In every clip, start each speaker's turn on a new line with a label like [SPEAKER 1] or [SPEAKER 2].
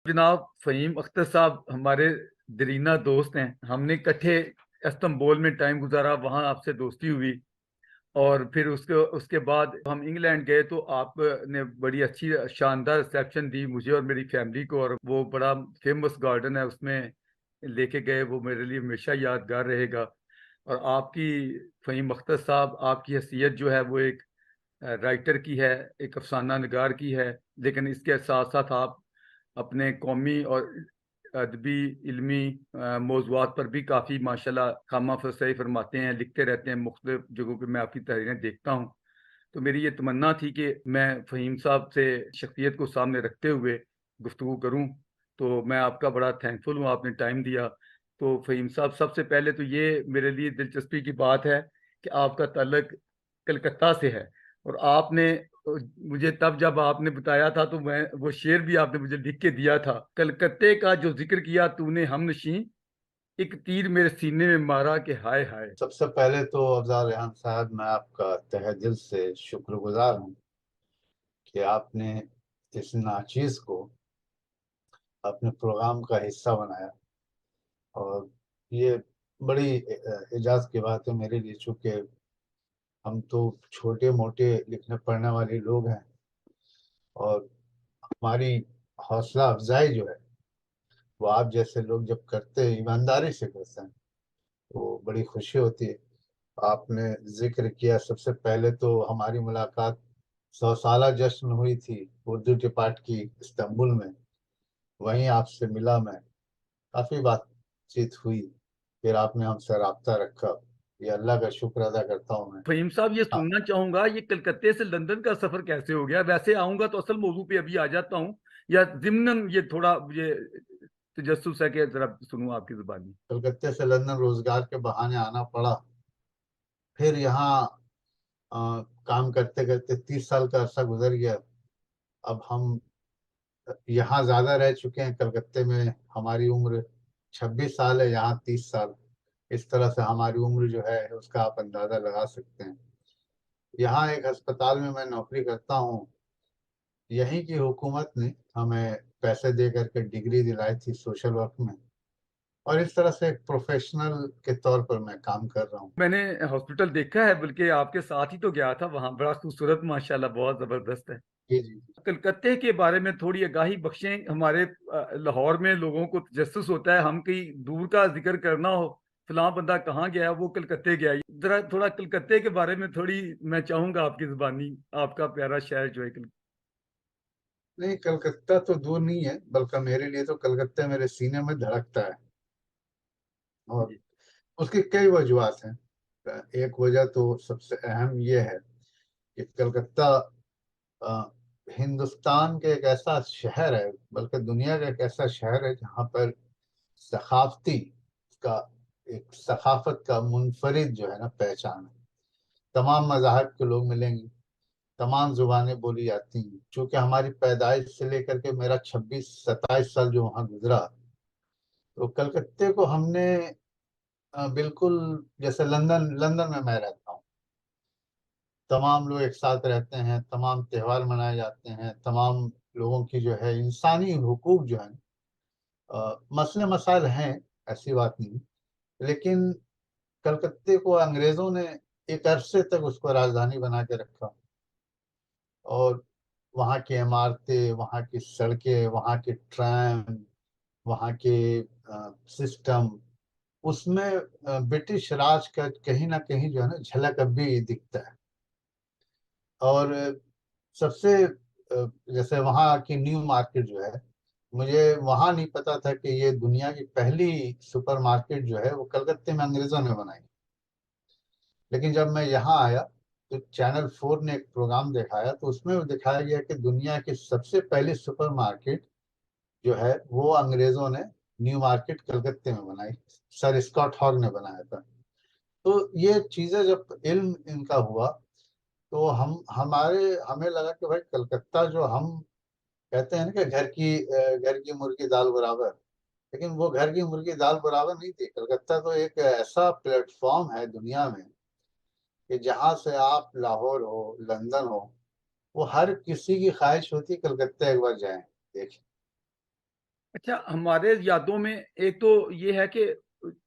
[SPEAKER 1] जनाब फ़हीम अख्तर साहब हमारे दरीना दोस्त हैं। हमने इकट्ठे इस्तांबुल में टाइम गुजारा, वहाँ आपसे दोस्ती हुई। और फिर उसके उसके बाद हम इंग्लैंड गए तो आपने बड़ी अच्छी शानदार रिसेप्शन दी मुझे और मेरी फैमिली को, और वो बड़ा फेमस गार्डन है उसमें लेके गए। वो मेरे लिए हमेशा यादगार रहेगा। और आपकी फ़हीम अख्तर साहब, आपकी हैसियत जो है वो एक राइटर की है, एक अफसाना निगार की है। लेकिन इसके साथ साथ आप अपने कौमी और अदबी इल्मी मौज़ूआत पर भी काफ़ी माशाल्लाह खामा फरसाई फरमाते हैं, लिखते रहते हैं। मुख्तलिफ जगहों पे मैं आपकी तहरीरें देखता हूँ। तो मेरी ये तमन्ना थी कि मैं फ़हीम साहब से शख्सियत को सामने रखते हुए गुफ्तगू करूँ। तो मैं आपका बड़ा थैंकफुल हूँ, आपने टाइम दिया। तो फ़हीम साहब, सबसे पहले तो ये मेरे लिए दिलचस्पी की बात है कि आपका ताल्लुक कलकत्ता से है। और आपने मुझे तब जब आपने बताया था तो मैं वो शेर भी आपने मुझे लिख के दिया था, कलकत्ते का जो जिक्र किया तूने हमनशीं, एक तीर मेरे सीने में मारा कि हाय हाय।
[SPEAKER 2] सबसे पहले तो अफजाल रेहान साहब, मैं आपका तहे दिल से शुक्रगुजार हूँ कि आपने इस नाचीज को अपने प्रोग्राम का हिस्सा बनाया। और ये बड़ी एजाज की बात है मेरे लिए, चूंकि हम तो छोटे मोटे लिखने पढ़ने वाले लोग हैं, और हमारी हौसला अफजाई जो है वो आप जैसे लोग जब करते हैं, ईमानदारी से करते हैं, तो बड़ी खुशी होती है। आपने जिक्र किया, सबसे पहले तो हमारी मुलाकात 100 साला जश्न हुई थी उर्दू डिपार्ट की इस्तांबुल में। वहीं आपसे मिला मैं, काफ़ी बातचीत हुई, फिर आपने हमसे रब्ता रखा। ये अल्लाह का शुक्र अदा करता हूँ मैं।
[SPEAKER 1] फहीम साहब, ये
[SPEAKER 2] हाँ
[SPEAKER 1] सुनना चाहूंगा, ये कलकत्ते से लंदन का सफर कैसे हो गया? वैसे आऊंगा तो असल मौजू पे अभी आ जाता हूँ, या जिमनन ये थोड़ा ये तजस्सुस है कि जरा सुनूं आपकी जुबानी।
[SPEAKER 2] कलकत्ते से लंदन रोजगार के बहाने आना पड़ा। फिर यहाँ काम करते करते 30 साल का अरसा गुजर गया। अब हम यहाँ ज्यादा रह चुके हैं। कलकत्ते में हमारी उम्र 26 साल है, यहाँ 30 साल। इस तरह से हमारी उम्र जो है उसका आप अंदाजा लगा सकते हैं। यहाँ एक अस्पताल में मैं नौकरी करता हूँ। यहीं की हुकूमत ने हमें पैसे दे करके डिग्री दिलाई थी सोशल वर्क में, और इस तरह से एक प्रोफेशनल के तौर पर मैं काम कर रहा हूँ।
[SPEAKER 1] मैंने हॉस्पिटल देखा है, बल्कि आपके साथ ही तो गया था वहां। बड़ा खूबसूरत, माशाल्लाह, बहुत जबरदस्त है।
[SPEAKER 2] जी जी।
[SPEAKER 1] कलकत्ते के बारे में थोड़ी आगाही बख्शें। हमारे लाहौर में लोगों को तजस्सुस होता है, हम कहीं दूर का जिक्र करना हो, फलां बंदा कहाँ गया, वो कलकत्ते गया। जरा थोड़ा कलकत्ते के बारे में थोड़ी मैं चाहूंगा आपकी जुबानी, आपका प्यारा शहर जो है
[SPEAKER 2] नहीं, कलकत्ता तो दूर नहीं है, बल्कि मेरे लिए तो कलकत्ता मेरे सीने में धड़कता है। और
[SPEAKER 1] जी।
[SPEAKER 2] उसकी कई वजूहत हैं। एक वजह तो सबसे अहम ये है कि कलकत्ता अ, हिंदुस्तान के एक ऐसा शहर है, बल्कि दुनिया का एक ऐसा शहर है जहाँ पर सखाफती का एक सखाफत का मुनफरिद जो है ना पहचान है। तमाम मज़ाहब के लोग मिलेंगे, तमाम जुबानें बोली जाती हैं। चूंकि हमारी पैदाइश से लेकर के मेरा 26-27 साल जो वहाँ गुजरा, तो कलकत्ते को हमने बिल्कुल, जैसे लंदन लंदन में मैं रहता हूँ, तमाम लोग एक साथ रहते हैं, तमाम त्योहार मनाए जाते हैं, तमाम लोगों की जो है इंसानी हुकूक जो है, मसले मसाइल हैं, ऐसी बात नहीं। लेकिन कलकत्ते को अंग्रेजों ने एक अरसे तक उसको राजधानी बना के रखा। और वहाँ की इमारतें, वहाँ की सड़कें, वहाँ के ट्रैम, वहाँ के सिस्टम, उसमें ब्रिटिश राज का कहीं ना कहीं जो है ना झलक अब भी दिखता है। और सबसे जैसे वहाँ की न्यू मार्केट जो है, मुझे वहाँ नहीं पता था कि ये दुनिया की पहली सुपर मार्केट जो है वो कलकत्ते में अंग्रेजों ने बनाई। लेकिन जब मैं यहाँ आया तो चैनल 4 ने एक प्रोग्राम दिखाया, तो उसमें वो दिखाया गया कि दुनिया की सबसे पहली सुपर मार्केट जो है वो अंग्रेजों ने न्यू मार्केट कलकत्ते में बनाई। सर स्कॉट हॉग ने बनाया था। तो ये चीजें जब इल्म इनका हुआ, तो हमें लगा कि भाई कलकत्ता जो हम कहते हैं ना कि घर की मुर्गी दाल बराबर, लेकिन वो घर की मुर्गी दाल बराबर नहीं थी। कलकत्ता तो एक ऐसा प्लेटफॉर्म है दुनिया में कि जहाँ से आप लाहौर हो, लंदन हो, वो हर किसी की ख्वाहिश होती है कलकत्ता एक बार जाएं, देखें।
[SPEAKER 1] अच्छा, हमारे यादों में एक तो ये है कि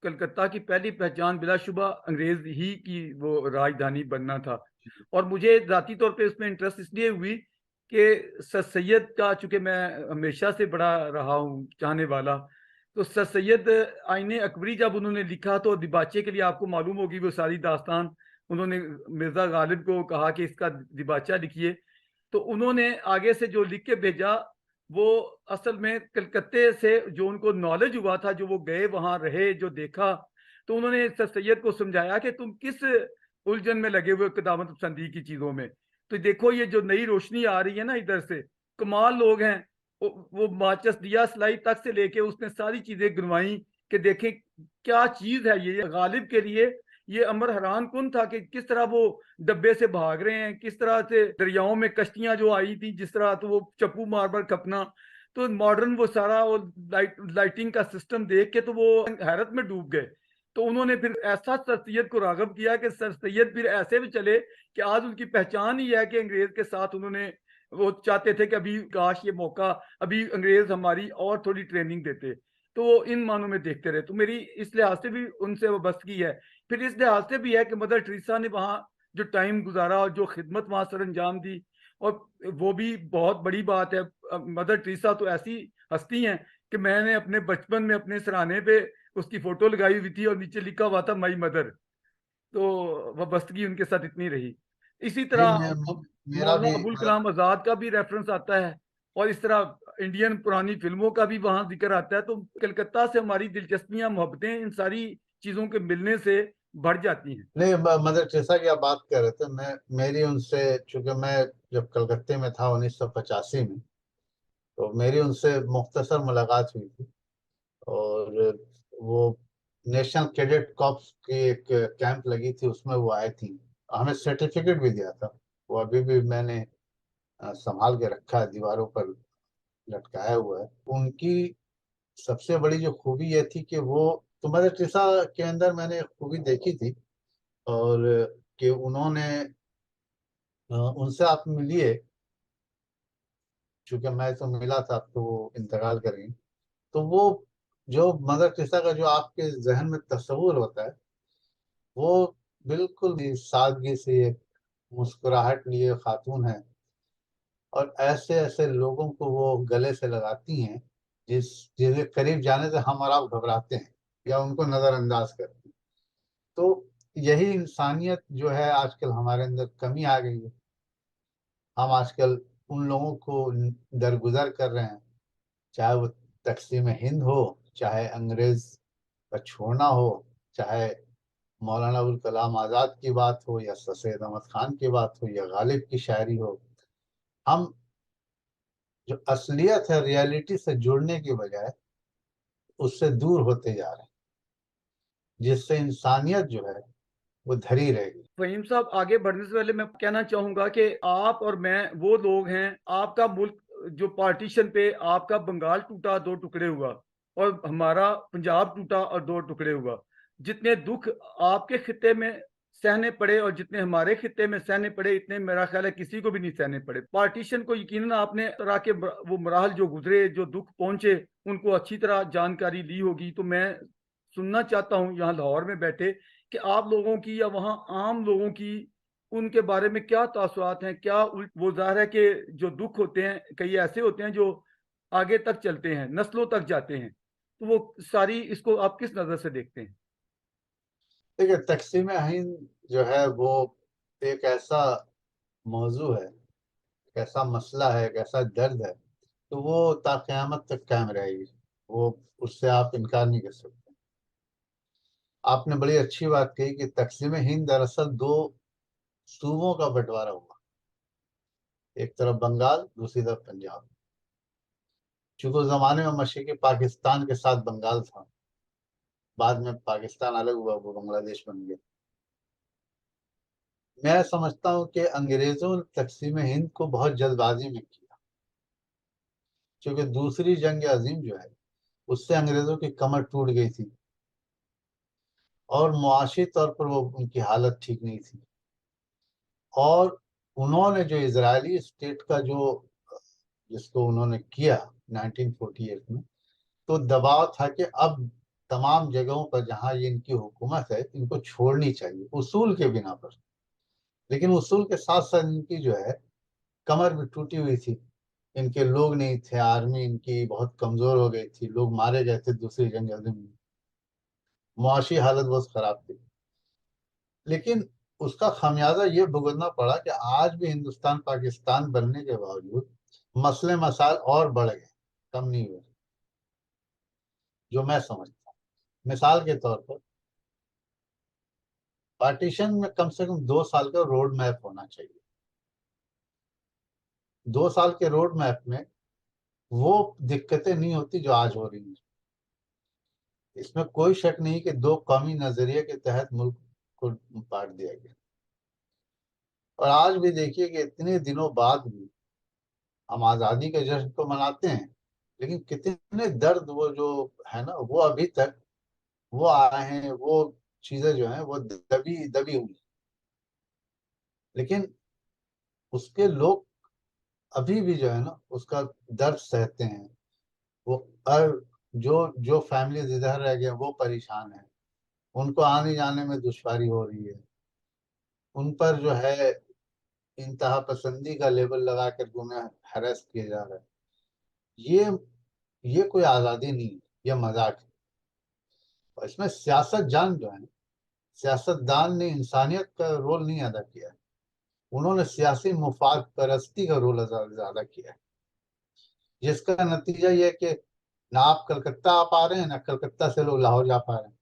[SPEAKER 1] कलकत्ता की पहली पहचान बिलाशुबा अंग्रेज ही की वो राजधानी बनना था। और मुझे जाती तौर पे उसमें इंटरेस्ट इसलिए हुई कि सर सैयद का, चूंकि मैं हमेशा से बड़ा रहा हूँ चाहने वाला, तो सर सैयद आईने अकबरी जब उन्होंने लिखा तो दिबाचे के लिए आपको मालूम होगी वो सारी दास्तान, उन्होंने मिर्जा गालिब को कहा कि इसका दिबाचा लिखिए। तो उन्होंने आगे से जो लिख के भेजा वो असल में कलकत्ते से जो उनको नॉलेज हुआ था, जो वो गए वहां रहे, जो देखा, तो उन्होंने सर सैयद को समझाया कि तुम किस उलझन में लगे हुए कदामत पसंदी की चीजों में। तो देखो ये जो नई रोशनी आ रही है ना इधर से, कमाल लोग हैं। वो माचिस दिया सलाई तक से लेके उसने सारी चीजें गिनवाई कि देखें क्या चीज है ये गालिब के लिए। ये अमर हैरान कुन था कि किस तरह वो डब्बे से भाग रहे हैं, किस तरह से दरियाओं में कश्तियां जो आई थी जिस तरह, तो वो चप्पू मार मार खपना। तो मॉडर्न वो सारा वो लाइटिंग का सिस्टम देख के तो वो हैरत में डूब गए। तो उन्होंने फिर ऐसा सर सैयद को रागब किया कि सर सैयद फिर ऐसे भी चले कि आज उनकी पहचान ही है कि अंग्रेज के साथ उन्होंने, वो चाहते थे कि अभी काश ये मौका, अभी अंग्रेज हमारी और थोड़ी ट्रेनिंग देते। तो वो इन मानों में देखते रहे। तो मेरी इस लिहाज से भी उनसे वाबस्तगी है। फिर इस लिहाज से भी है कि मदर टेरेसा ने वहाँ जो टाइम गुजारा और जो खिदमत वहाँ सर अंजाम दी, और वो भी बहुत बड़ी बात है। मदर टेरेसा तो ऐसी हस्ती हैं कि मैंने अपने बचपन में अपने सराहने पे उसकी फोटो लगाई हुई थी और नीचे लिखा हुआ था माई मदर। तो वाबस्तगी उनके साथ इतनी रही। इसी
[SPEAKER 2] नहीं,
[SPEAKER 1] तरह
[SPEAKER 2] मेरा
[SPEAKER 1] मौलाना
[SPEAKER 2] भी
[SPEAKER 1] अबुल
[SPEAKER 2] मतलब
[SPEAKER 1] कलाम आजाद का भी रेफरेंस आता है, और इस तरह इंडियन पुरानी फिल्मों का भी वहां जिक्र आता है। तो कलकत्ता से हमारी दिलचस्पियां, मोहब्बतें इन सारी चीजों के मिलने से बढ़ जाती हैं।
[SPEAKER 2] नहीं, मदर टेरेसा की आप बात कर रहे थे, मैं मेरी उनसे, चूंकि मैं जब कलकत्ते में था 1985 में, तो मेरी उनसे मुख्तसर मुलाकात हुई थी। और वो नेशनल कैडेट कॉर्प्स की एक कैंप लगी थी, उसमें वो आए थी। हमें सर्टिफिकेट भी दिया था। वो अभी भी मैंने संभाल के रखा है, दीवारों पर लटकाया हुआ है। उनकी सबसे बड़ी जो खूबी ये थी कि वो, तो मदर टेरेसा के अंदर मैंने एक खूबी देखी थी, और कि उन्होंने उनसे आप मिलिए, चूंकि मैं तो मिला था, तो वो इंतकाल कर गई। तो वो जो मदर टेरेसा का जो आपके जहन में तस्वुर होता है, वो बिल्कुल ही सादगी से एक मुस्कुराहट लिए खातून है, और ऐसे ऐसे लोगों को वो गले से लगाती हैं जिस जिसके करीब जाने से हम और आप घबराते हैं या उनको नजरअंदाज करते हैं। तो यही इंसानियत जो है आजकल हमारे अंदर कमी आ गई है। हम आजकल उन लोगों को दरगुजर कर रहे हैं, चाहे वो तकसीम हिंद हो, चाहे अंग्रेज का छोड़ना हो, चाहे मौलाना अबुल कलाम आज़ाद की बात हो, या सर सैयद अहमद खान की बात हो, या गालिब की शायरी हो। हम जो असलियत है, रियलिटी से जुड़ने की बजाय उससे दूर होते जा रहे हैं, जिससे इंसानियत जो है वो धरी रहेगी।
[SPEAKER 1] फहीम साहब, आगे बढ़ने से पहले मैं कहना चाहूंगा कि आप और मैं वो लोग हैं। आपका मुल्क जो पार्टीशन पे आपका बंगाल टूटा, दो टुकड़े हुआ, और हमारा पंजाब टूटा और दो टुकड़े हुआ। जितने दुख आपके खिते में सहने पड़े और जितने हमारे खिते में सहने पड़े, इतने मेरा ख्याल है किसी को भी नहीं सहने पड़े। पार्टीशन को यकीनन आपने तरह के वो मराहल जो गुजरे, जो दुख पहुंचे, उनको अच्छी तरह जानकारी ली होगी। तो मैं सुनना चाहता हूँ यहाँ लाहौर में बैठे कि आप लोगों की या वहाँ आम लोगों की उनके बारे में क्या तासुरात हैं, क्या वो जाहिर है कि जो दुख होते हैं कई ऐसे होते हैं जो आगे तक चलते हैं, नस्लों तक जाते हैं। तो वो सारी, इसको आप किस नज़र से देखते हैं?
[SPEAKER 2] देखिए, तकसीम हिंद जो है वो एक ऐसा मौजू है, एक ऐसा मसला है, एक ऐसा दर्द है, तो वो ता क़यामत तक कायम रहेगी। वो, उससे आप इनकार नहीं कर सकते। आपने बड़ी अच्छी बात कही कि तकसीम हिंद दरअसल दो सूबों का बंटवारा हुआ, एक तरफ बंगाल, दूसरी तरफ पंजाब। चूंकि उस जमाने में मशरक़ी पाकिस्तान के साथ बंगाल था, बाद में पाकिस्तान अलग हुआ, वो बांग्लादेश बन गया। मैं समझता हूँ कि अंग्रेजों ने तकसीम हिंद को बहुत जल्दबाजी में किया, क्योंकि दूसरी जंग अजीम जो है उससे अंग्रेजों की कमर टूट गई थी, और मुआशी तौर पर वो उनकी हालत ठीक नहीं थी। और उन्होंने जो इजरायली स्टेट का जो, जिसको उन्होंने किया 1948 में, तो दबाव था कि अब तमाम जगहों पर जहां ये इनकी हुकूमत है इनको छोड़नी चाहिए उसूल के बिना पर। लेकिन उसूल के साथ साथ इनकी जो है कमर भी टूटी हुई थी। इनके लोग नहीं थे, आर्मी इनकी बहुत कमजोर हो गई थी, लोग मारे गए थे दूसरी जंग अज़ीम में, मुआशी हालत बहुत खराब थी। लेकिन उसका खामियाजा ये भुगतना पड़ा कि आज भी हिंदुस्तान पाकिस्तान बनने के बावजूद मसले मसाइल और बढ़ गए, कम नहीं हुए, जो मैं समझता हूँ। मिसाल के तौर पर पार्टीशन में कम से कम 2 साल का रोड मैप होना चाहिए। 2 साल के रोड मैप में वो दिक्कतें नहीं होती जो आज हो रही हैं। इसमें कोई शक नहीं कि दो कौमी नजरिए के तहत मुल्क को बांट दिया गया। और आज भी देखिए कि इतने दिनों बाद भी हम आजादी के जश्न को मनाते हैं, लेकिन कितने दर्द वो जो है ना वो अभी तक वो आए हैं, वो चीजें जो हैं वो दबी दबी हुई। लेकिन उसके लोग अभी भी जो है ना उसका दर्द सहते हैं। वो और जो जो फैमिलीज इधर रह गए वो परेशान है, उनको आने जाने में दुश्वारी हो रही है, उन पर जो है इंतहा पसंदी का लेबल लगा कर उन्हें हरास किया जा रहा है। ये ये कोई आजादी नहीं है, ये मजाक है। और इसमें सियासत जान जो है, सियासतदान ने इंसानियत का रोल नहीं अदा किया है। उन्होंने सियासी मुफाद परस्ती का रोल अदा किया है, जिसका नतीजा ये है कि ना आप कलकत्ता आ पा रहे हैं, ना कलकत्ता से लोग लाहौर जा पा रहे हैं,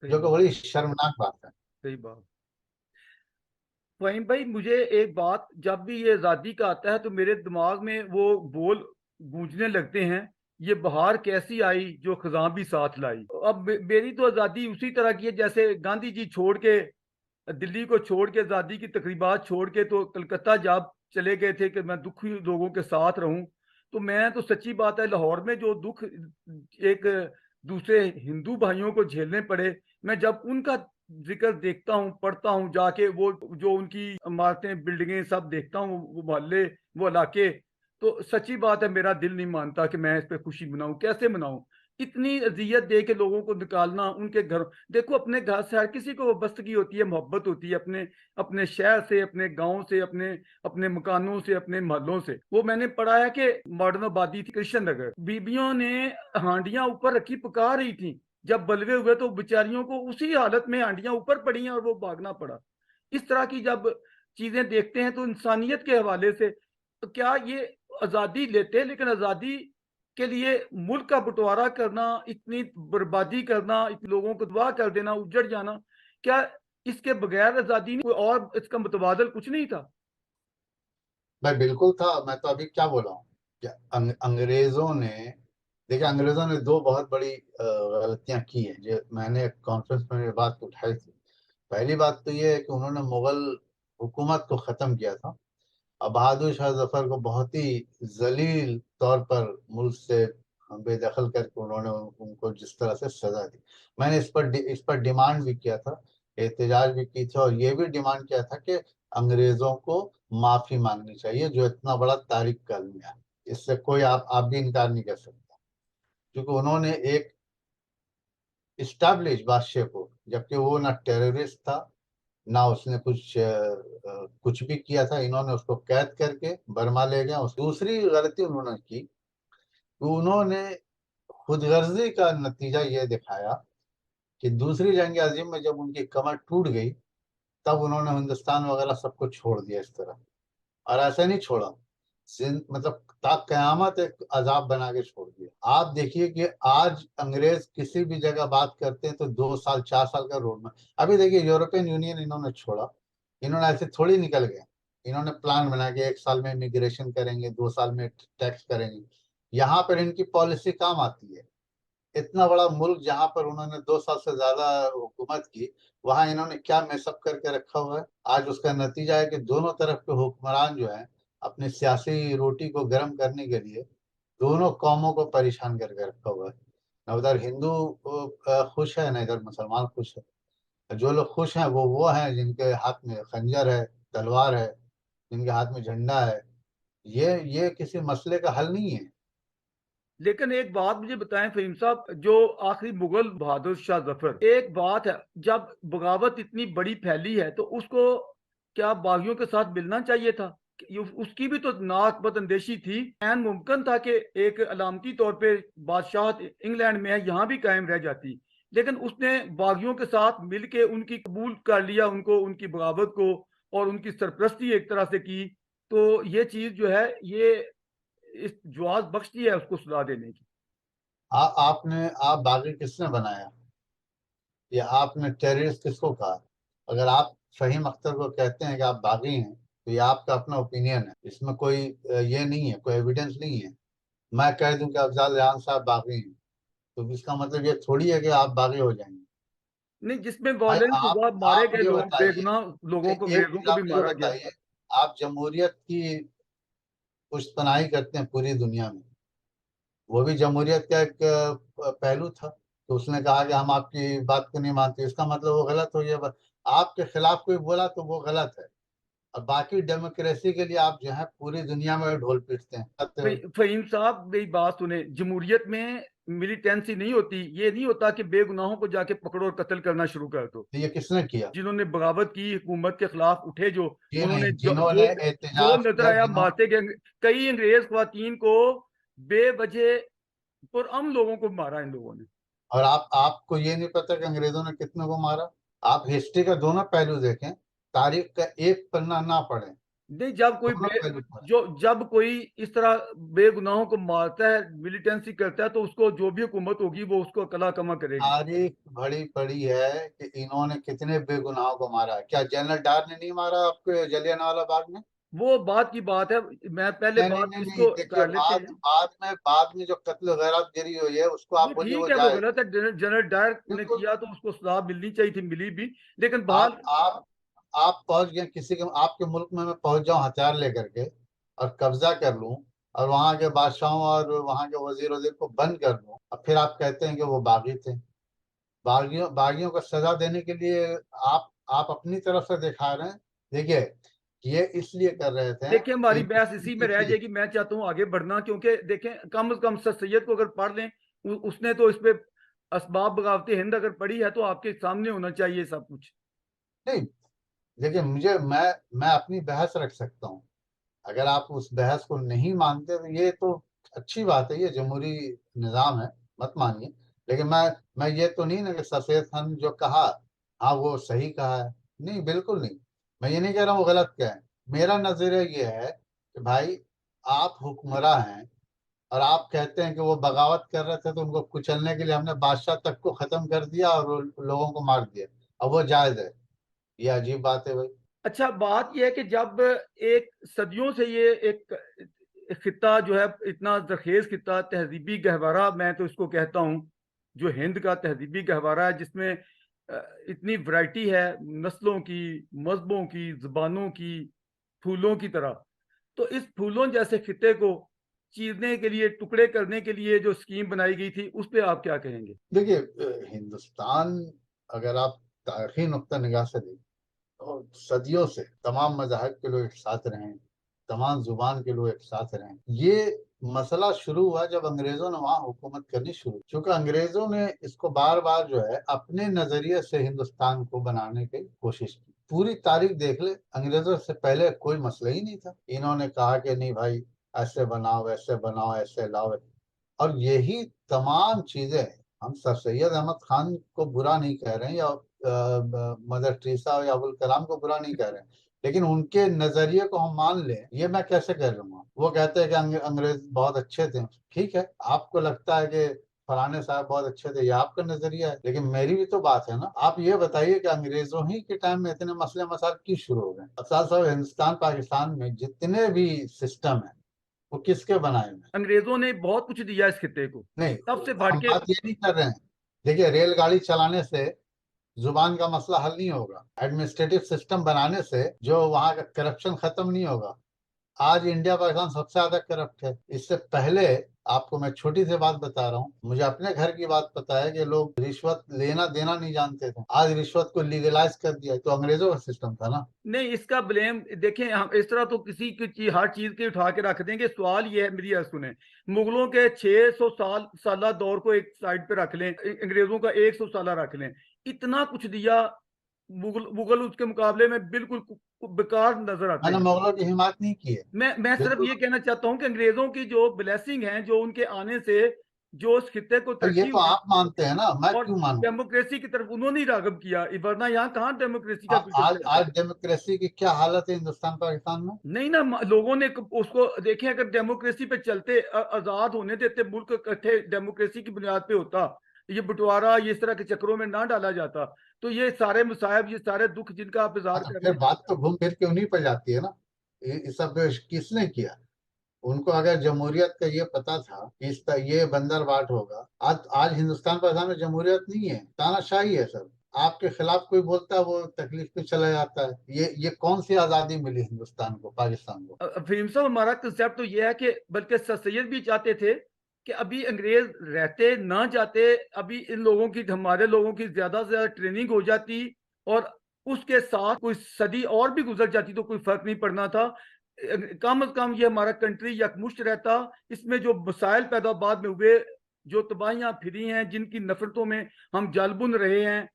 [SPEAKER 1] सही
[SPEAKER 2] जो कि
[SPEAKER 1] बात।
[SPEAKER 2] बड़ी शर्मनाक बात है।
[SPEAKER 1] सही बात। वहीम भाई, मुझे एक बात, जब भी ये आज़ादी का आता है तो मेरे दिमाग में वो बोल गूंजने लगते हैं, ये बहार कैसी आई जो खजां भी साथ लाई। अब मेरी तो आज़ादी उसी तरह की है जैसे गांधी जी छोड़ के, दिल्ली को छोड़ के, आज़ादी की तकरीबात छोड़ के तो कलकत्ता जा चले गए थे कि मैं दुखी लोगों के साथ रहूं। तो मैं तो सच्ची बात है, लाहौर में जो दुख एक दूसरे हिंदू भाइयों को झेलने पड़े, मैं जब उनका जिक्र देखता हूँ, पढ़ता हूँ, जाके वो जो उनकी इमारतें बिल्डिंगें सब देखता हूँ, वो मोहल्ले, वो इलाके, तो सच्ची बात है मेरा दिल नहीं मानता कि मैं इस पे खुशी मनाऊं। कैसे मनाऊं? इतनी अजियत दे के लोगों को निकालना उनके घर। देखो, अपने घर से हर किसी को वाबस्तगी होती है, मोहब्बत होती है अपने अपने शहर से, अपने गांव से, अपने अपने मकानों से, अपने मोहल्लों से। वो मैंने पढ़ा है कि मॉडर्न आबादी थी कृष्ण नगर, बीबियों ने हांडियां ऊपर रखी पका रही थी, जब बलवे हुए तो बेचारियों को उसी हालत में हांडियां ऊपर पड़ी हैं और वो भागना पड़ा। इस तरह की जब चीजें देखते हैं तो इंसानियत के हवाले से, तो क्या ये आजादी लेते हैं, लेकिन आजादी के लिए मुल्क का बंटवारा करना, इतनी बर्बादी करना, इतने लोगों को तबाह कर देना, उजड़ जाना, क्या इसके बगैर आजादी नहीं, कोई और इसका मुतबादल कुछ नहीं था?
[SPEAKER 2] मैं बिल्कुल था, मैं तो अभी क्या बोला हूँ कि अंग्रेजों ने, देखिए अंग्रेजों ने दो बहुत बड़ी गलतियां की हैं जो मैंने कॉन्फ्रेंस में ये बात उठाई थी। पहली बात तो ये है कि उन्होंने मुगल हुकूमत को खत्म किया था और बहादुर शाह जफर को बहुत ही जलील तौर पर मुल्क से बेदखल करके उन्होंने उनको जिस तरह से सजा दी। मैंने इस पर डिमांड भी किया था, एहतजाज भी की थी, और ये भी डिमांड किया था कि अंग्रेजों को माफी मांगनी चाहिए जो इतना बड़ा तारीख कर लिया। इससे कोई आप भी इनकार नहीं कर सकता, क्योंकि उन्होंने एक इस्टेब्लिश बादशाह को, जबकि वो ना टेररिस्ट था ना उसने कुछ भी किया था, इन्होंने उसको कैद करके बर्मा ले गया। उस दूसरी गलती उन्होंने की कि उन्होंने खुदगर्जी का नतीजा ये दिखाया कि दूसरी जंग अजीम में जब उनकी कमर टूट गई तब उन्होंने हिंदुस्तान वगैरह सबको छोड़ दिया इस तरह। और ऐसे नहीं छोड़ा, मतलब ता कयामत एक अजाब बना के छोड़ दिया। आप देखिए कि आज अंग्रेज किसी भी जगह बात करते हैं तो 2 साल 4 साल का रोड में। अभी देखिए यूरोपियन यूनियन इन्होंने छोड़ा, इन्होंने ऐसे थोड़ी निकल गए। इन्होंने प्लान बना के 1 साल में इमिग्रेशन करेंगे, 2 साल में टैक्स करेंगे। यहाँ पर इनकी पॉलिसी काम आती है। इतना बड़ा मुल्क जहां पर उन्होंने 2 साल से ज्यादा हुकूमत की, वहां इन्होंने क्या मैसअप करके रखा हुआ है। आज उसका नतीजा है कि दोनों तरफ के हुक्मरान जो हैं अपनी सियासी रोटी को गर्म करने के लिए दोनों कौमों को परेशान करके रखा हुआ है। न उधर हिंदू खुश है, न इधर मुसलमान खुश है। जो लोग खुश हैं वो हैं जिनके हाथ में खंजर है, तलवार है, जिनके हाथ में झंडा है। ये किसी मसले का हल नहीं है।
[SPEAKER 1] लेकिन एक बात मुझे बताएं फ़हीम साहब, जो आखिरी मुगल बहादुर शाह जफर, एक बात है, जब बगावत इतनी बड़ी फैली है तो उसको क्या बागियों के साथ मिलना चाहिए था? उसकी भी तो नाक अंदेशी थी। ऐन मुमकिन था कि एक अलामती तौर पे बादशाह इंग्लैंड में है, यहाँ भी कायम रह जाती, लेकिन उसने बागियों के साथ मिल के उनकी कबूल कर लिया, उनको, उनकी बगावत को, और उनकी सरपरस्ती एक तरह से की। तो ये चीज़ जो है, ये इस जवाब बख्शती है उसको सुला देने की।
[SPEAKER 2] आप बागी किसने बनाया, या आपने टेररिस्ट किसको कहा? अगर आप फहीम अख्तर को कहते हैं कि आप बागी हैं, तो ये आपका अपना ओपिनियन है, इसमें कोई ये नहीं है, कोई एविडेंस नहीं है। मैं कह दूं कि अफजल रेहान साहब बागी हैं, तो इसका मतलब ये थोड़ी है कि आप बागी हो जाएंगे।
[SPEAKER 1] नहीं, जिसमें
[SPEAKER 2] भाई
[SPEAKER 1] वायलेंस हुआ, मारे
[SPEAKER 2] आप
[SPEAKER 1] गए
[SPEAKER 2] ये
[SPEAKER 1] लोग,
[SPEAKER 2] बताइए,
[SPEAKER 1] बेगुनाह लोगों को,
[SPEAKER 2] एक
[SPEAKER 1] अंग्रेजों
[SPEAKER 2] चीज
[SPEAKER 1] को भी
[SPEAKER 2] आप ये
[SPEAKER 1] मारा गया।
[SPEAKER 2] बताइए, आप जमहूरियत की पुष्टपनाही करते हैं पूरी दुनिया में, वो भी जमहूरियत का एक पहलू था। तो उसने कहा कि हम आपकी बात को नहीं मानते, इसका मतलब वो गलत हो गया। आपके खिलाफ कोई बोला तो वो गलत है, और बाकी डेमोक्रेसी के लिए आप जो है पूरी दुनिया में ढोल पीटते हैं, कहते हो।
[SPEAKER 1] फहीम साहब, मेरी बात सुने, जमहूरियत में मिलिटेंसी नहीं होती। ये नहीं होता कि बेगुनाहों को जाके पकड़ो और कत्ल करना शुरू कर दो।
[SPEAKER 2] तो ये किसने किया?
[SPEAKER 1] जिन्होंने बगावत की, हुकूमत के खिलाफ उठे, जो
[SPEAKER 2] ये
[SPEAKER 1] उन्होंने
[SPEAKER 2] नहीं,
[SPEAKER 1] जो जो
[SPEAKER 2] जिन्होंने
[SPEAKER 1] जो
[SPEAKER 2] एहतजाज
[SPEAKER 1] नजर
[SPEAKER 2] किया,
[SPEAKER 1] आया
[SPEAKER 2] जिन्होंने,
[SPEAKER 1] मारते गए। कई अंग्रेज खवातीन को बेवजह पुरअमन लोगों को मारा इन लोगों ने।
[SPEAKER 2] और आपको ये नहीं पता कि अंग्रेजों ने कितने को मारा? आप हिस्ट्री का दोनों पहलू देखें, तारीख का एक पन्ना ना पढ़ें,
[SPEAKER 1] नहीं, जब कोई
[SPEAKER 2] दोनों पहलू पढ़ें।
[SPEAKER 1] जब कोई इस तरह बेगुनाहों को मारता है, मिलिटेंसी करता है, तो उसको जो भी हुकूमत होगी वो उसको कला कमा करेगी।
[SPEAKER 2] तारीख बड़ी पड़ी है कि इन्होंने कितने बेगुनाहों को मारा है। क्या जनरल डार ने नहीं मारा आपको जलियांवाला बाग में?
[SPEAKER 1] वो बात की बात है। मैं पहले
[SPEAKER 2] नहीं नहीं
[SPEAKER 1] बात
[SPEAKER 2] नहीं नहीं,
[SPEAKER 1] इसको
[SPEAKER 2] देखिए,
[SPEAKER 1] कर लेते हैं।
[SPEAKER 2] बाद में जो कत्ल गैरत गिरी हुई है, उसको
[SPEAKER 1] वो
[SPEAKER 2] आप बोलिए वो
[SPEAKER 1] ठीक है, वो
[SPEAKER 2] जायज।
[SPEAKER 1] गलत है। जनरल डायर ने
[SPEAKER 2] बिल्कुल।
[SPEAKER 1] किया तो उसको सजा मिलनी चाहिए थी, मिली भी। लेकिन
[SPEAKER 2] आप
[SPEAKER 1] बहरहाल,
[SPEAKER 2] आप आप पहुंच गए किसी के, आपके मुल्क में मैं पहुंच जाऊं हथियार लेकर के और कब्जा कर लूं, और वहां के बादशाहों और वहां के वजीर वजीर को बंद कर दूं, और फिर आप कहते हैं कि वो बागी थे। बागियों को सजा देने के लिए आप अपनी तरफ से दिखा रहे हैं। देखिए, ये इसलिए कर रहे थे
[SPEAKER 1] देखिए,
[SPEAKER 2] कि
[SPEAKER 1] हमारी बहस इसी में रह
[SPEAKER 2] देखिए,
[SPEAKER 1] जाएगी। मैं चाहता हूँ आगे बढ़ना, क्योंकि देखें, कम से कम सर सैयद को अगर पढ़ लें, उसने तो इस पे असबाब बगावत हिंद अगर पढ़ी है, तो आपके सामने होना चाहिए सब कुछ।
[SPEAKER 2] नहीं, देखिए, मैं अपनी बहस रख सकता हूँ। अगर आप उस बहस को नहीं मानते तो ये तो अच्छी बात है, ये जमहूरी निज़ाम है, मत मानिए। लेकिन मैं ये तो नहीं ना कि सफेद खान जो कहा, हाँ वो सही कहा है। नहीं, बिल्कुल नहीं। मैं ये नहीं कह रहा हूँ वो गलत कहा है। मेरा नजरिया ये है कि भाई, आप हुक्मरान हैं, और आप कहते हैं कि वो बगावत कर रहे थे तो उनको कुचलने के लिए हमने बादशाह तक को खत्म कर दिया और लोगों को मार दिया, अब वो जायज है? ये अजीब बात है भाई।
[SPEAKER 1] अच्छा, बात यह है कि जब एक सदियों से ये एक खिता जो है, इतना जरखेज खिता, तहजीबी गहवारा मैं तो इसको कहता हूँ, जो हिंद का तहजीबी गहवारा है, जिसमें इतनी वैरायटी है, नस्लों की, मजहबों की, जुबानों की, फूलों की तरह। तो इस फूलों जैसे खिते को चीरने के लिए, टुकड़े करने के लिए जो स्कीम बनाई गई थी, उस पर आप क्या कहेंगे?
[SPEAKER 2] देखिए, हिंदुस्तान, अगर आप तारीखी नुक्ता निगाह से देखें, तो सदियों से तमाम मजाहब के लोग एक साथ रहे, तमाम जुबान के लोग एक साथ रहे। ये मसला शुरू हुआ जब अंग्रेजों ने वहाँ हुकूमत करनी शुरू, क्योंकि अंग्रेजों ने इसको बार बार जो है अपने नजरिए से हिंदुस्तान को बनाने की कोशिश की। पूरी तारीख देख ले, अंग्रेजों से पहले कोई मसला ही नहीं था। इन्होंने कहा कि नहीं भाई, ऐसे बनाओ, ऐसे बनाओ, ऐसे लाओ, और यही तमाम चीजें, हम सर सैयद अहमद खान को बुरा नहीं कह रहे हैं, या मदर टेरेसा या अबुल कलाम को बुरा नहीं कह रहे हैं, लेकिन उनके नजरिए को हम मान लें, ये मैं कैसे कह लूंगा? वो कहते हैं कि अंग्रेज बहुत अच्छे थे। ठीक है, आपको लगता है कि फलाने साहब बहुत अच्छे थे, ये आपका नजरिया है, लेकिन मेरी भी तो बात है ना। आप ये बताइए कि अंग्रेजों ही के टाइम में इतने मसले मसाइल क्यों शुरू हो गए? अफसार साहब, हिंदुस्तान पाकिस्तान में जितने भी सिस्टम है, वो किसके बनाए हुए हैं?
[SPEAKER 1] अंग्रेजों ने बहुत कुछ दिया इस खिते को,
[SPEAKER 2] नहीं,
[SPEAKER 1] सबसे बढ़
[SPEAKER 2] हम
[SPEAKER 1] के।
[SPEAKER 2] बात ये नहीं कर रहे हैं। देखिए, रेलगाड़ी चलाने से जुबान का मसला हल नहीं होगा, एडमिनिस्ट्रेटिव सिस्टम बनाने से जो वहाँ का करप्शन खत्म नहीं होगा। आज इंडिया पाकिस्तान सबसे ज्यादा करप्ट है। इससे पहले आपको मैं छोटी सी बात बता रहा हूँ, मुझे अपने घर की बात पता है कि लोग रिश्वत लेना देना नहीं जानते थे, आज रिश्वत को लीगलाइज कर दिया, तो अंग्रेजों का सिस्टम था ना।
[SPEAKER 1] नहीं, इसका ब्लेम देखें, हम इस तरह तो किसी की हर चीज के उठा के रख देंगे। सवाल ये है, मेरी बात सुने, मुगलों के 600 साला दौर को एक साइड पे रख लें, अंग्रेजों का 100 साला रख लें, इतना कुछ दिया। मुगल मुगल उसके मुकाबले में बिल्कुल बेकार नजर आते
[SPEAKER 2] मैंने
[SPEAKER 1] हैं।
[SPEAKER 2] मुगलों की हिमायत नहीं की है।
[SPEAKER 1] मैं सिर्फ
[SPEAKER 2] बिल्कुल।
[SPEAKER 1] ये कहना चाहता हूं कि अंग्रेजों की जो ब्लेसिंग है, जो उनके आने से जो उस खित्ते को
[SPEAKER 2] तो ये
[SPEAKER 1] तरक्की
[SPEAKER 2] तो
[SPEAKER 1] हुई,
[SPEAKER 2] आप मानते हैं ना, मैं
[SPEAKER 1] और
[SPEAKER 2] क्यों मानूं?
[SPEAKER 1] डेमोक्रेसी की तरफ उन्होंने ही रागब किया, वरना यहाँ कहाँ डेमोक्रेसी का कोई
[SPEAKER 2] आज
[SPEAKER 1] कंसेप्ट है।
[SPEAKER 2] आज डेमोक्रेसी की क्या हालत है हिंदुस्तान पाकिस्तान में?
[SPEAKER 1] नहीं ना, लोगों ने उसको देखें, अगर डेमोक्रेसी पे चलते, आजाद होने देते, मुल्क इकट्ठे डेमोक्रेसी की बुनियाद पे होता, ये बंटवारा ये इस तरह के चक्रों में ना डाला जाता, तो ये सारे मुसायब, ये सारे दुख जिनका आप
[SPEAKER 2] हाँ,
[SPEAKER 1] इजहार
[SPEAKER 2] तो
[SPEAKER 1] कर
[SPEAKER 2] फिर
[SPEAKER 1] रहे
[SPEAKER 2] बात तो घूम फिर के उन्हीं पर जाती है ना। ये सब किसने किया? उनको अगर जमहूरियत का ये पता था कि ये बंदरबाट होगा, आज आज हिंदुस्तान पाकिस्तान में जमहूरियत नहीं है, तानाशाही है सब। आपके खिलाफ कोई बोलता है वो तकलीफ में चला जाता है। ये कौन सी आजादी मिली हिंदुस्तान को, पाकिस्तान को?
[SPEAKER 1] हैं। फहीम साहब, हमारा कंसेप्ट तो ये है कि बल्कि सर सैयद भी चाहते थे कि अभी अंग्रेज रहते ना जाते, अभी इन लोगों की, हमारे लोगों की ज्यादा से ज्यादा ट्रेनिंग हो जाती, और उसके साथ कोई सदी और भी गुजर जाती तो कोई फर्क नहीं पड़ना था। कम से कम ये हमारा कंट्री यकमुश्त रहता। इसमें जो मसाइल पैदा बाद में हुए, जो तबाहियां फिरी हैं, जिनकी नफरतों में हम जल बुन रहे हैं,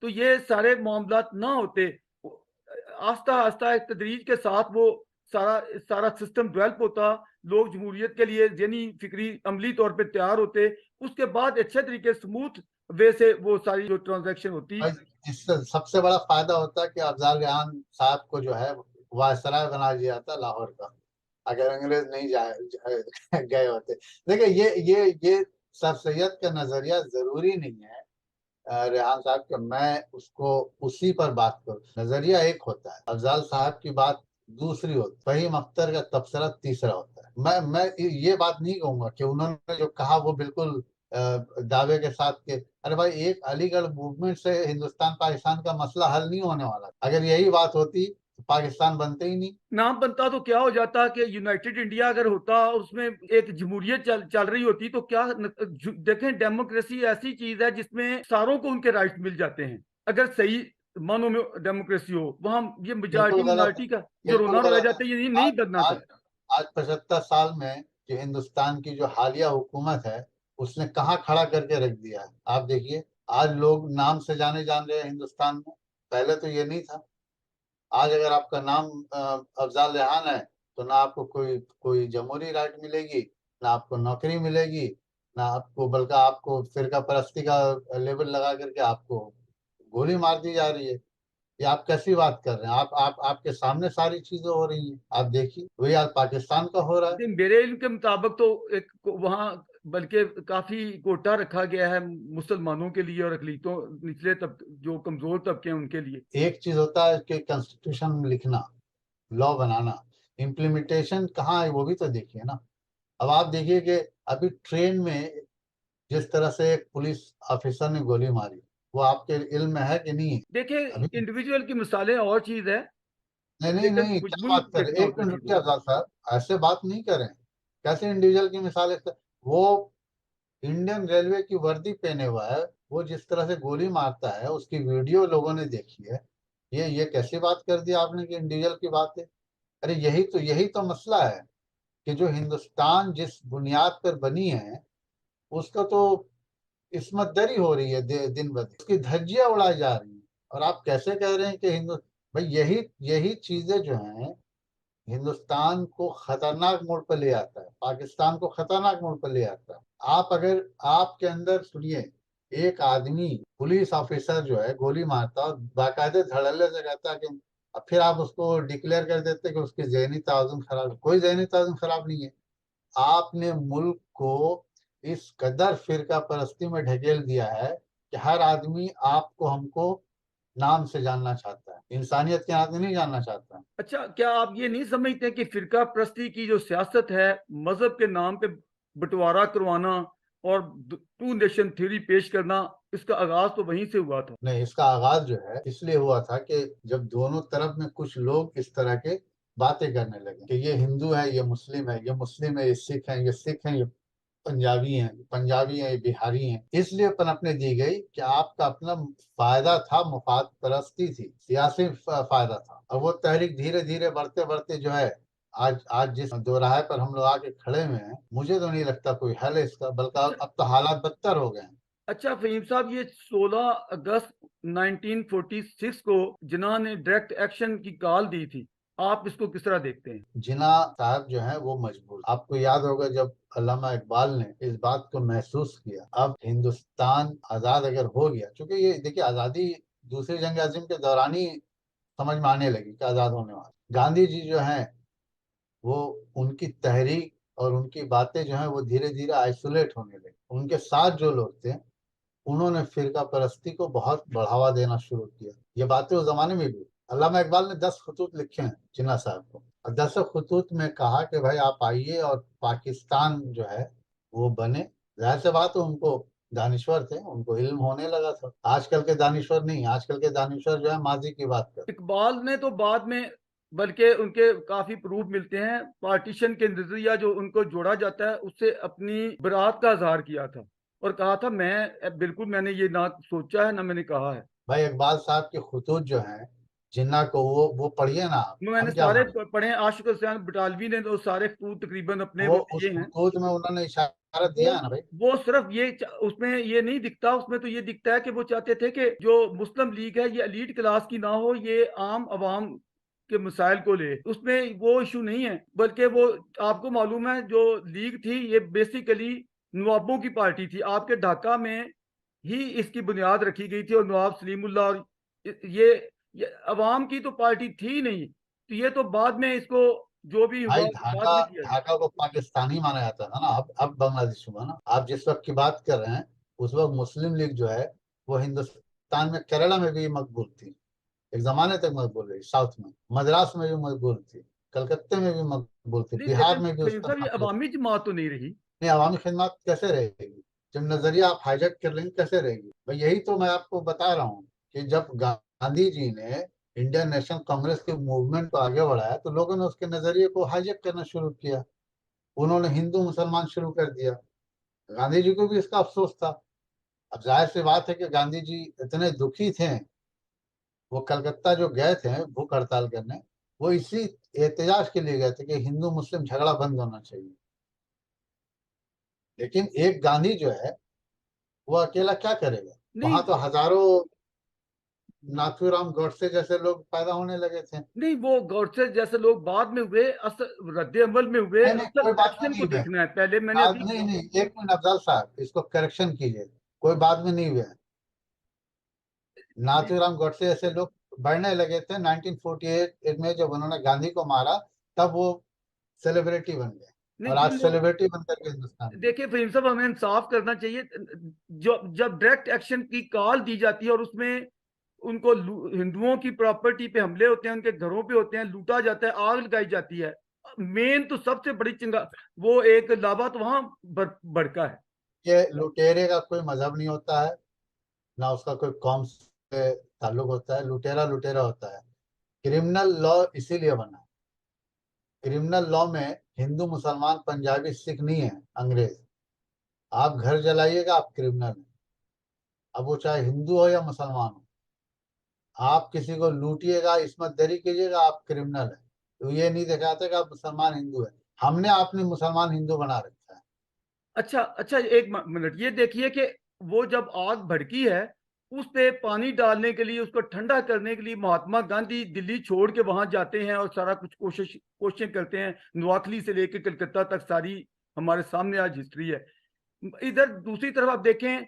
[SPEAKER 1] तो ये सारे मामलात ना होते। आस्ता आस्ता एक तदरीज के साथ वो सारा सारा सिस्टम डेवलप होता, लोग जमहूरियत के लिए जहनी फिक्री अमली तौर पे तैयार होते, उसके बाद अच्छे तरीके स्मूथ वे से वो सारी जो ट्रांजैक्शन होती।
[SPEAKER 2] और इससे सबसे बड़ा फायदा होता है कि अफजल खान साहब को जो है वायसराय बना दिया जाता लाहौर का, अगर अंग्रेज नहीं गए होते। देखिए, ये सर सैयद का नजरिया जरूरी नहीं है रेहान साहब के मैं उसको उसी पर बात करूं। नजरिया एक होता है, अफजल साहब की बात दूसरी होती है, फहीम अख्तर का तबसरा तीसरा होता है। मैं ये बात नहीं कहूंगा कि उन्होंने जो कहा वो बिल्कुल दावे के साथ के, अरे भाई, एक अलीगढ़ मूवमेंट से हिंदुस्तान पाकिस्तान का मसला हल नहीं होने वाला। अगर यही बात होती तो पाकिस्तान बनते ही नहीं।
[SPEAKER 1] नाम बनता तो क्या हो जाता कि यूनाइटेड इंडिया अगर होता, उसमें एक जमहूरियत चल रही होती, तो क्या देखें, डेमोक्रेसी ऐसी चीज है जिसमें सारों को उनके राइट मिल जाते हैं, अगर सही मानों में डेमोक्रेसी हो। वहां ये
[SPEAKER 2] बिल्कुल
[SPEAKER 1] मेजॉरिटी
[SPEAKER 2] गलत है।
[SPEAKER 1] मिनॉरिटी का जो
[SPEAKER 2] बिल्कुल
[SPEAKER 1] रोना रोया
[SPEAKER 2] गलत है।
[SPEAKER 1] जाता है, ये नहीं
[SPEAKER 2] आज
[SPEAKER 1] करना
[SPEAKER 2] आज
[SPEAKER 1] था।
[SPEAKER 2] आज 75 साल में जो हिंदुस्तान की जो हालिया हुकूमत है, उसने कहाँ खड़ा करके रख दिया है, आप देखिए। आज लोग नाम से जान रहे हैं हिंदुस्तान में, पहले तो ये नहीं था। आज अगर आपका नाम अफजल रेहान है, तो ना आपको कोई कोई जमहूरी राइट मिलेगी, ना आपको नौकरी मिलेगी, ना आपको, बल्कि आपको फिरका परस्ती का लेबल लगा करके आपको गोली मार दी जा रही है। ये आप कैसी बात कर रहे हैं? आप आपके सामने सारी चीजें हो रही हैं, आप देखिए वही हाल पाकिस्तान का हो रहा है।
[SPEAKER 1] मेरे इल्म के मुताबिक तो एक वहाँ बल्कि काफी कोटा रखा गया है मुसलमानों के लिए और अकलीतों, निचले जो कमजोर तबके हैं उनके लिए।
[SPEAKER 2] एक चीज होता है कि कॉन्स्टिट्यूशन लिखना, लॉ बनाना, इम्प्लीमेंटेशन कहाँ है वो भी तो देखिए ना। अब आप देखिए कि अभी ट्रेन में जिस तरह से एक पुलिस ऑफिसर ने गोली मारी, वो आपके इल्म में है कि नहीं है?
[SPEAKER 1] देखिए,
[SPEAKER 2] अभी
[SPEAKER 1] इंडिविजुअल की मिसालें और चीज है,
[SPEAKER 2] नहीं नहीं
[SPEAKER 1] लेकिन
[SPEAKER 2] नहीं, क्या
[SPEAKER 1] मजमूई
[SPEAKER 2] बात कर
[SPEAKER 1] देखना
[SPEAKER 2] रहे, एक
[SPEAKER 1] होता है
[SPEAKER 2] मिनट
[SPEAKER 1] चीजों
[SPEAKER 2] रुकिए
[SPEAKER 1] को।
[SPEAKER 2] आजाद साहब, ऐसे बात नहीं करें। कैसे इंडिविजुअल की मिसाल वो इंडियन रेलवे की वर्दी पहने हुआ है, वो जिस तरह से गोली मारता है उसकी वीडियो लोगों ने देखी है। ये कैसी बात कर दी आपने कि इंडिविजुअल की बात है? अरे यही तो मसला है कि जो हिंदुस्तान जिस बुनियाद पर बनी है, उसका तो इस्मत दरी हो रही है दिन ब दिन, उसकी धज्जियां उड़ाई जा रही हैं। और आप कैसे कह रहे हैं कि हिंदू, भाई यही यही चीजें जो हैं हिंदुस्तान को खतरनाक मोड़ पर ले आता है, पाकिस्तान को खतरनाक मोड़ पर ले आता है। आप अगर आपके अंदर सुनिए, एक आदमी पुलिस ऑफिसर जो है गोली मारता है और बाकायदे धड़ल्ले से कहता है कि, अब फिर आप उसको डिक्लेयर कर देते हैं कि उसकी जहनी तवाज़ुन खराब है। कोई जहनी तवाज़ुन खराब नहीं है। आपने मुल्क को इस कदर फिरका परस्ती में ढकेल दिया है कि हर आदमी आपको हमको नाम से जानना चाहता है, इंसानियत के नाते नहीं जानना चाहता।
[SPEAKER 1] अच्छा, क्या आप ये नहीं समझते कि फिरका प्रस्ती की जो सियासत है, मजहब के नाम पे बंटवारा करवाना और टू नेशन थ्योरी पेश करना, इसका आगाज तो वहीं से हुआ था।
[SPEAKER 2] नहीं, इसका आगाज जो है इसलिए हुआ था कि जब दोनों तरफ में कुछ लोग इस तरह के बातें करने लगे कि ये हिंदू है, ये मुस्लिम है, ये मुस्लिम है, ये सिख है, ये सिख है, ये पंजाबी हैं, बिहारी हैं, इसलिए पनपने दी गई कि आपका अपना फायदा था, मुफाद परस्ती थी, सियासी फायदा था। और वो तहरीक धीरे धीरे बढ़ते बढ़ते जो है, आज आज जिस दोराहे पर हम लोग आके खड़े हुए हैं, मुझे तो नहीं लगता कोई हल है इसका, बल्कि
[SPEAKER 1] अच्छा
[SPEAKER 2] अब तो हालात बदतर हो गए हैं।
[SPEAKER 1] अच्छा फहीम साहब, ये 16 अगस्त 1946 को जिन्ना ने डायरेक्ट एक्शन की कॉल दी थी, आप इसको किस तरह देखते हैं?
[SPEAKER 2] जिन्ना साहब जो है वो मजबूर, आपको याद होगा जब अल्लामा इकबाल ने इस बात को महसूस किया, अब हिंदुस्तान आजाद अगर हो गया, क्योंकि ये देखिए आजादी दूसरी जंग अजीम के दौरान ही समझ में आने लगी कि आजाद होने वाला। गांधी जी जो हैं वो, उनकी तहरीक और उनकी बातें जो हैं वो धीरे धीरे आइसोलेट होने लगी। उनके साथ जो लोग थे उन्होंने फिरका परस्ती को बहुत बढ़ावा देना शुरू किया। ये बातें उस जमाने में भी, अल्लामा इकबाल ने 10 खतूत लिखे हैं जिन्ना साहब को, और 10 खतूत में कहा कि भाई आप आइए और पाकिस्तान जो है वो बने। जाहिर सी बात है उनको दानिश्वर थे, उनको इल्म होने लगा था। आजकल के दानिश्वर नहीं, आजकल के दानिश्वर जो है माजी की बात कर।
[SPEAKER 1] इकबाल ने तो बाद में, बल्कि उनके काफी प्रूफ मिलते हैं, पार्टीशन के नजरिया जो उनको जोड़ा जाता है उससे अपनी बरात का इजहार किया था और कहा था मैं बिल्कुल, मैंने ये ना सोचा है ना मैंने कहा है।
[SPEAKER 2] भाई इकबाल साहब के खतूत जो हैं जिन्ना को, वो पढ़िए ना आप,
[SPEAKER 1] मैंने
[SPEAKER 2] हम क्या
[SPEAKER 1] सारे
[SPEAKER 2] माने।
[SPEAKER 1] पढ़े हैं, आशिक हुसैन बटालवी ने तो सारे खतूत तकरीबन अपने
[SPEAKER 2] वो
[SPEAKER 1] वो
[SPEAKER 2] उस
[SPEAKER 1] दिए हैं।
[SPEAKER 2] खतूत में उन्होंने इशारा
[SPEAKER 1] वो
[SPEAKER 2] दिया है ना भाई।
[SPEAKER 1] वो सिर्फ ये उसमें ये नहीं दिखता, उसमें तो ये दिखता है कि वो चाहते थे कि जो मुस्लिम लीग है ये एलीट क्लास की ना हो, ये आम आवाम के मसाइल को ले, उसमें वो इशू नहीं है। बल्कि वो, आपको मालूम है जो लीग थी ये बेसिकली नवाबों की पार्टी थी, आपके ढाका में ही इसकी बुनियाद रखी गई थी, और नवाब सलीमुल्लाह और ये अवाम की तो पार्टी थी नहीं। तो ये तो बाद में इसको जो भी
[SPEAKER 2] भाई
[SPEAKER 1] हुआ बाद
[SPEAKER 2] ढाका,
[SPEAKER 1] में किया गया।
[SPEAKER 2] ढाका को पाकिस्तानी माना जाता था ना, अब बांग्लादेश हुआ ना। आप जिस वक्त की बात कर रहे हैं उस वक्त मुस्लिम लीग जो है वो हिंदुस्तान में, केरला में भी मकबूल थी, एक जमाने तक मकबूल रही, साउथ में मद्रास में भी मकबूल थी, कलकत्ते में भी मकबूल थी,
[SPEAKER 1] नहीं
[SPEAKER 2] बिहार
[SPEAKER 1] लेकिन
[SPEAKER 2] में भी
[SPEAKER 1] फहीम
[SPEAKER 2] उसका
[SPEAKER 1] साहब ये
[SPEAKER 2] नाम।
[SPEAKER 1] अवामी जमात तो नहीं रही।
[SPEAKER 2] नहीं, अवामी खिदमत कैसे रहेगी जब नजरिया आप हाईजैक कर लेंगे, कैसे रहेगी भाई? यही तो मैं आपको बता रहा हूँ कि जब गांधी जी ने इंडियन नेशनल कांग्रेस के मूवमेंट को आगे बढ़ाया तो लोगों ने उसके नजरिए को हाईजैक करना शुरू किया। उन्होंने हिंदू मुसलमान शुरू कर दिया। गांधी जी को भी इसका अफसोस था। अब जाहिर सी बात है कि गांधी जी इतने दुखी थे, वो कलकत्ता जो गए थे भूख हड़ताल करने, वो इसी एहतजाज के लिए गए थे कि हिंदू मुस्लिम झगड़ा बंद होना चाहिए। लेकिन एक गांधी जो है वो अकेला क्या करेगा? वहां
[SPEAKER 1] नहीं
[SPEAKER 2] तो हजारों नाथूराम गोडसे जैसे लोग पैदा होने लगे थे।
[SPEAKER 1] नहीं, वो गौरसे जैसे लोग बाद में हुए, असल रद्द अमल में हुए,
[SPEAKER 2] नहीं नहीं,
[SPEAKER 1] असल
[SPEAKER 2] कोई बात में
[SPEAKER 1] एक्शन को
[SPEAKER 2] नहीं हुए।
[SPEAKER 1] देखना है पहले। मैंने
[SPEAKER 2] बाद
[SPEAKER 1] अभी
[SPEAKER 2] नहीं नहीं, एक मिनट अफजल साहब, इसको करेक्शन कीजिए। कोई बाद में नहीं हुए। नाथूराम गोडसे जैसे लोग बढ़ने लगे थे 1948 में, जब उन्होंने गांधी को मारा तब वो सेलिब्रिटी बन गए,
[SPEAKER 1] नहीं
[SPEAKER 2] और
[SPEAKER 1] जिन
[SPEAKER 2] आज
[SPEAKER 1] लोग,
[SPEAKER 2] सेलिब्रिटी बनकर के हिंदुस्तान में।
[SPEAKER 1] देखिए फहीम साहब हमें इंसाफ करना चाहिए। जो जब डायरेक्ट एक्शन की कॉल दी जाती है और उसमें उनको हिंदुओं की प्रॉपर्टी पे हमले होते हैं, उनके घरों पे होते हैं, लूटा जाता है, आग लगाई जाती है, मेन तो सबसे बड़ी चिंगा वो एक लावा तो वहां भड़का है।
[SPEAKER 2] ये लुटेरे का कोई मजहब नहीं होता है, ना उसका कोई कौम से ताल्लुक होता है। लुटेरा लुटेरा होता है। क्रिमिनल लॉ इसीलिए बना है। क्रिमिनल लॉ में हिंदू मुसलमान पंजाबी सिख नहीं है, अंग्रेज। आप घर जलाइएगा आप क्रिमिनल हैं, अब वो चाहे हिंदू हो या मुसलमान हो। आप किसी को लूटिएगा, इस्मत दरी कीजिएगा, आप क्रिमिनल है। तो ये नहीं देखा जाता कि आप मुसलमान हिंदू है। हमने आपने मुसलमान हिंदू बना रखा है।
[SPEAKER 1] अच्छा अच्छा, एक मिनट, ये देखिए कि वो जब आग भड़की है उस पे पानी डालने के लिए, उसको ठंडा करने के लिए महात्मा गांधी दिल्ली छोड़ के वहां जाते हैं और सारा कुछ कोशिश करते हैं, नवाकली से लेकर कलकत्ता तक सारी हमारे सामने आज हिस्ट्री है। इधर दूसरी तरफ आप देखें,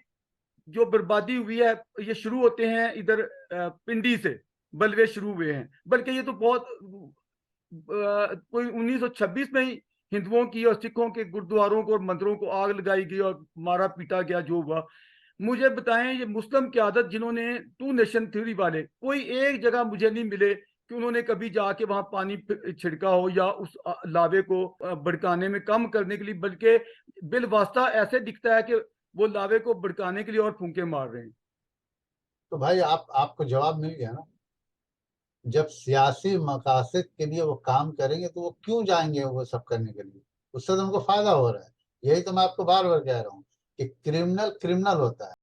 [SPEAKER 1] जो बर्बादी हुई है ये शुरू होते हैं इधर पिंडी से, बलवे शुरू हुए हैं, बल्कि ये तो बहुत कोई 1926 में ही हिंदुओं की और सिखों के गुरुद्वारों को और मंदिरों को आग लगाई गई और मारा पीटा गया जो हुआ। मुझे बताएं, ये मुस्लिम क्यादत जिन्होंने टू नेशन थ्योरी वाले, कोई एक जगह मुझे नहीं मिले कि उन्होंने कभी जाके वहां पानी छिड़का हो या उस लावे को भड़काने में कम करने के लिए, बल्कि बिलवास्ता ऐसे दिखता है कि वो लावे को भड़काने के लिए और फूंके मार रहे हैं।
[SPEAKER 2] तो भाई आपको जवाब मिल गया ना। जब सियासी मकासद के लिए वो काम करेंगे तो वो क्यों जाएंगे वो सब करने के लिए? उससे तो उनको फायदा हो रहा है। यही तो मैं आपको बार बार कह रहा हूँ कि क्रिमिनल क्रिमिनल होता है।